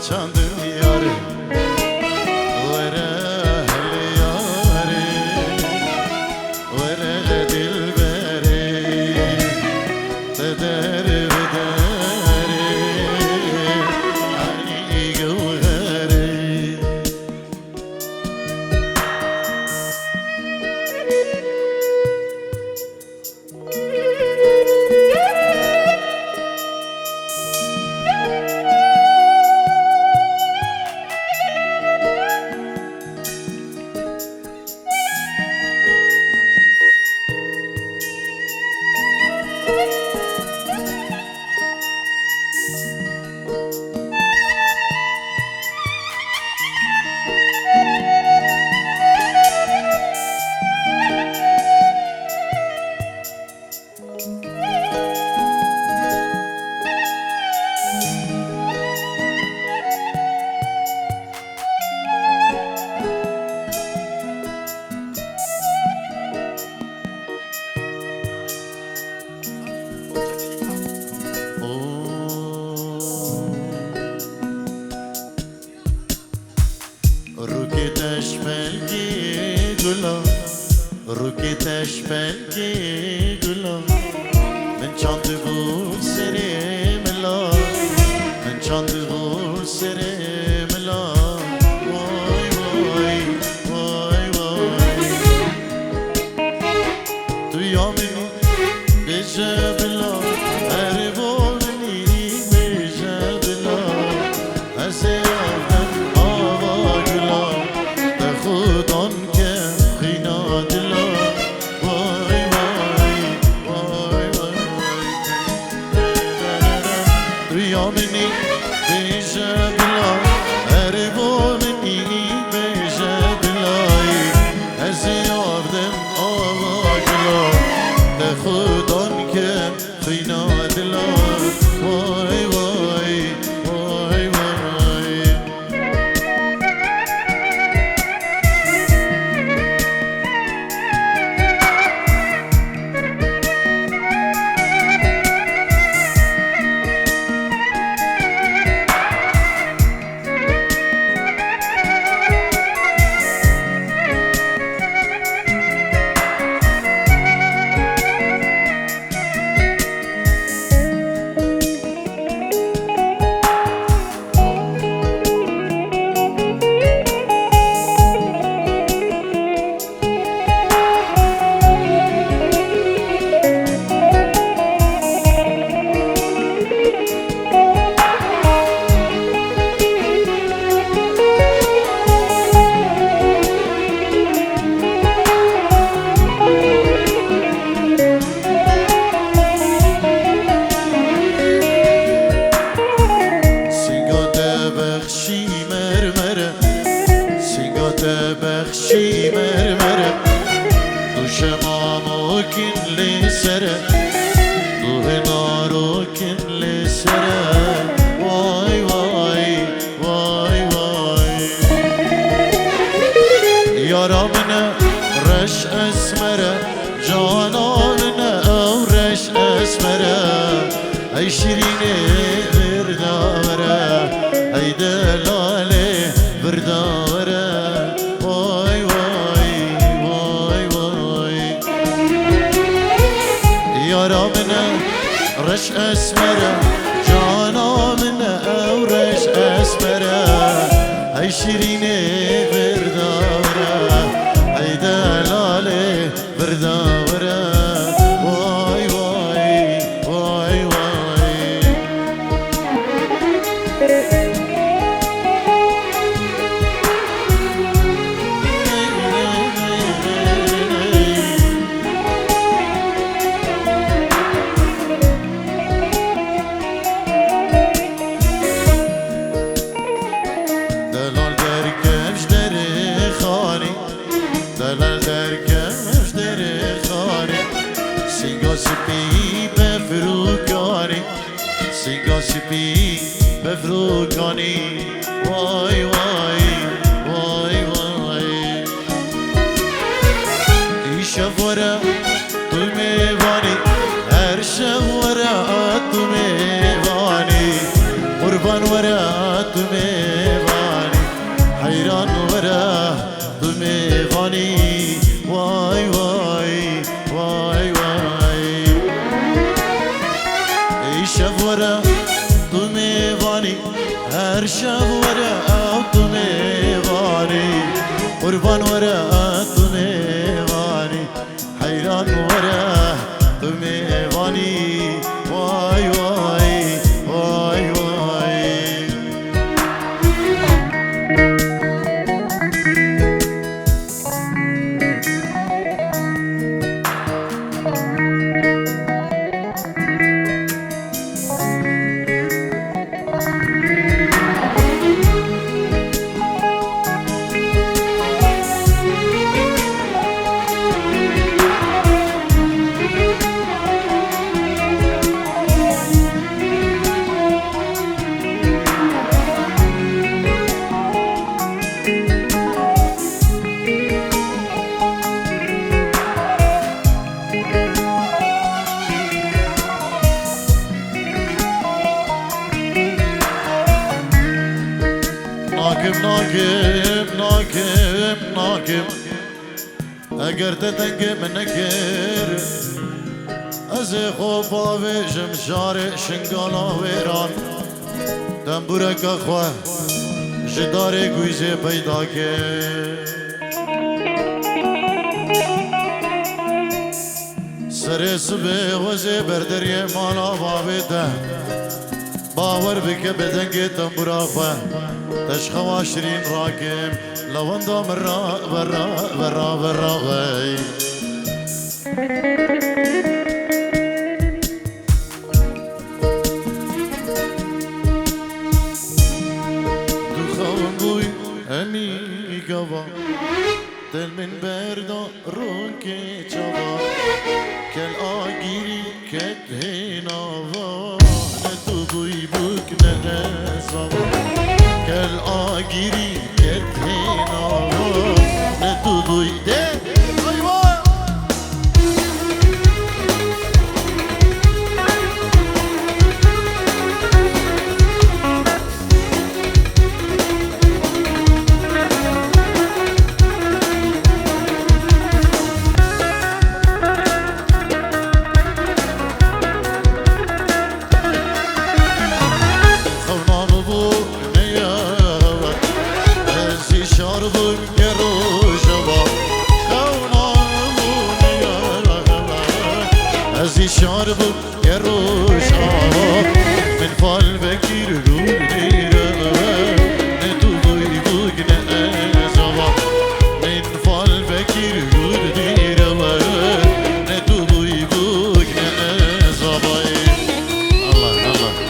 çandım yâre Vere heli yâre Vere dilbere Bedere bedere Hani gevhere روكيتش بلكي قلا من شانت بول سري ملا من شانت بول سري ملا واي واي واي واي تو يومي بجبلا هربوني بجبلا هسيافن آوا قلا تخودان كم خينا دلا مني بجبلا هربوني بجبلا هزياردم آواجلا تخودان كم خينا دلا واي واي واي واي بخشی مرمره دو شمامو کن لسره دو هنارو کن لسره وای وای وای وای یارا منه رش اسمره جانا منه او رش اسمره ای شیرینه برداوره ای دلاله برداوره يارا منه رش اسمره جانا منه او رش اسمره هاي شيريني برداوره هاي دلالي برداوره واي واي واي واي سپی بفروکانی سیگا سپی بفروکانی وای وای وای وای ای شفره تو میوانی هر شفره تو میوانی قربان وره تو میوانی میوانی وای وای وای وای ای شب وره تو میوانی هر شب وره تو میوانی قربان وره تو میوانی حیران وره تو میوانی وای وای وای وای ناكم اگر تتنگ منکر از خوب آویجم شار شنگالا ویران دنبورک خواه جدار گویزه پیدا که سر سبه وزه بردری مالا وابده باور بك بدنجي تنبرا خواه تشخوا شرين راكم لوندو مرا برا برا برا غي دخون بوي امي قوا دل من بردا رونكي چوا كل آگيري كدهنا وا نتوبوي بوك نهزوا كل آگيري كدهنا وا نتوبوي ده شارب يروشا من فال بكير روديرا ندوي بوجنا زوا من فال بكير روديرا ندوي بوجنا زوا الله الله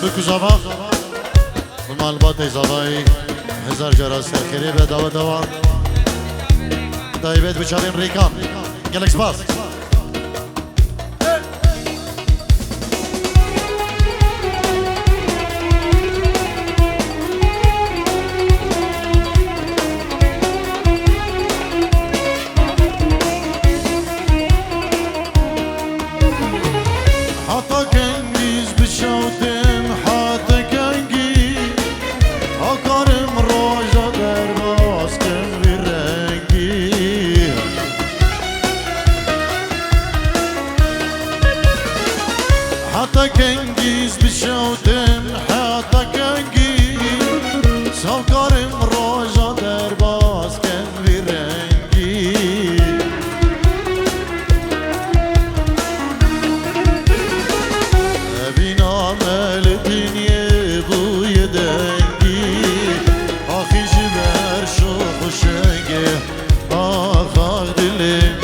بكو زوا ومال باتي زواي هزار جرا سرخیری به دوام دایبت بچارین ریکان گلکس باز حتى كنجيز بشوتن حتى كنجيز سوكارم روجا درباز كن برنجي بينا مال الدنيا بو يدنجي اخي جبر شو خشنجي اخ اخ دلي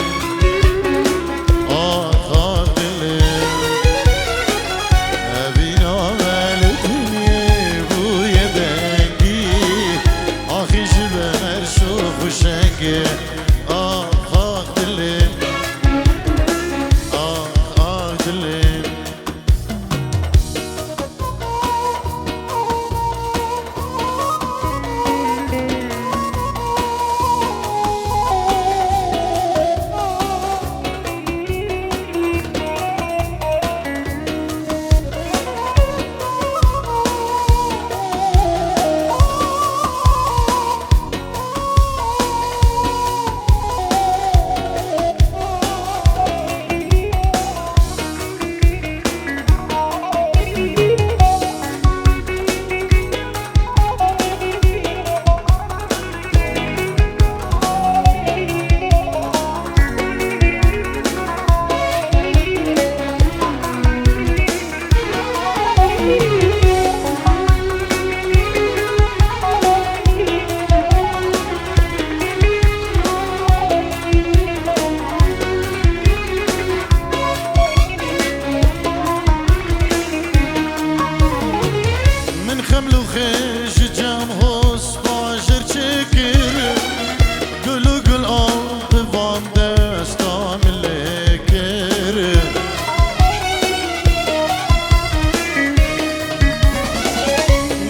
خملو خيش جام هوس باجر چكر گلو گل آب وان دستام لکر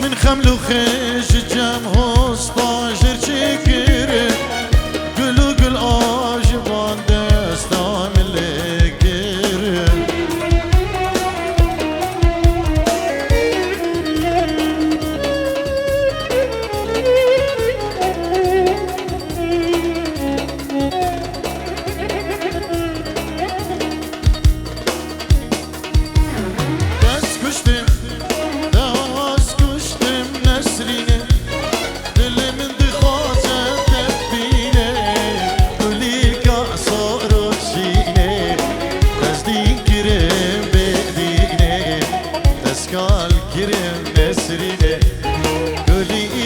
من خملو خيش جام هوس باجر چكر گلو گل آب وان دستام لکر Kal kirim nesrine gülü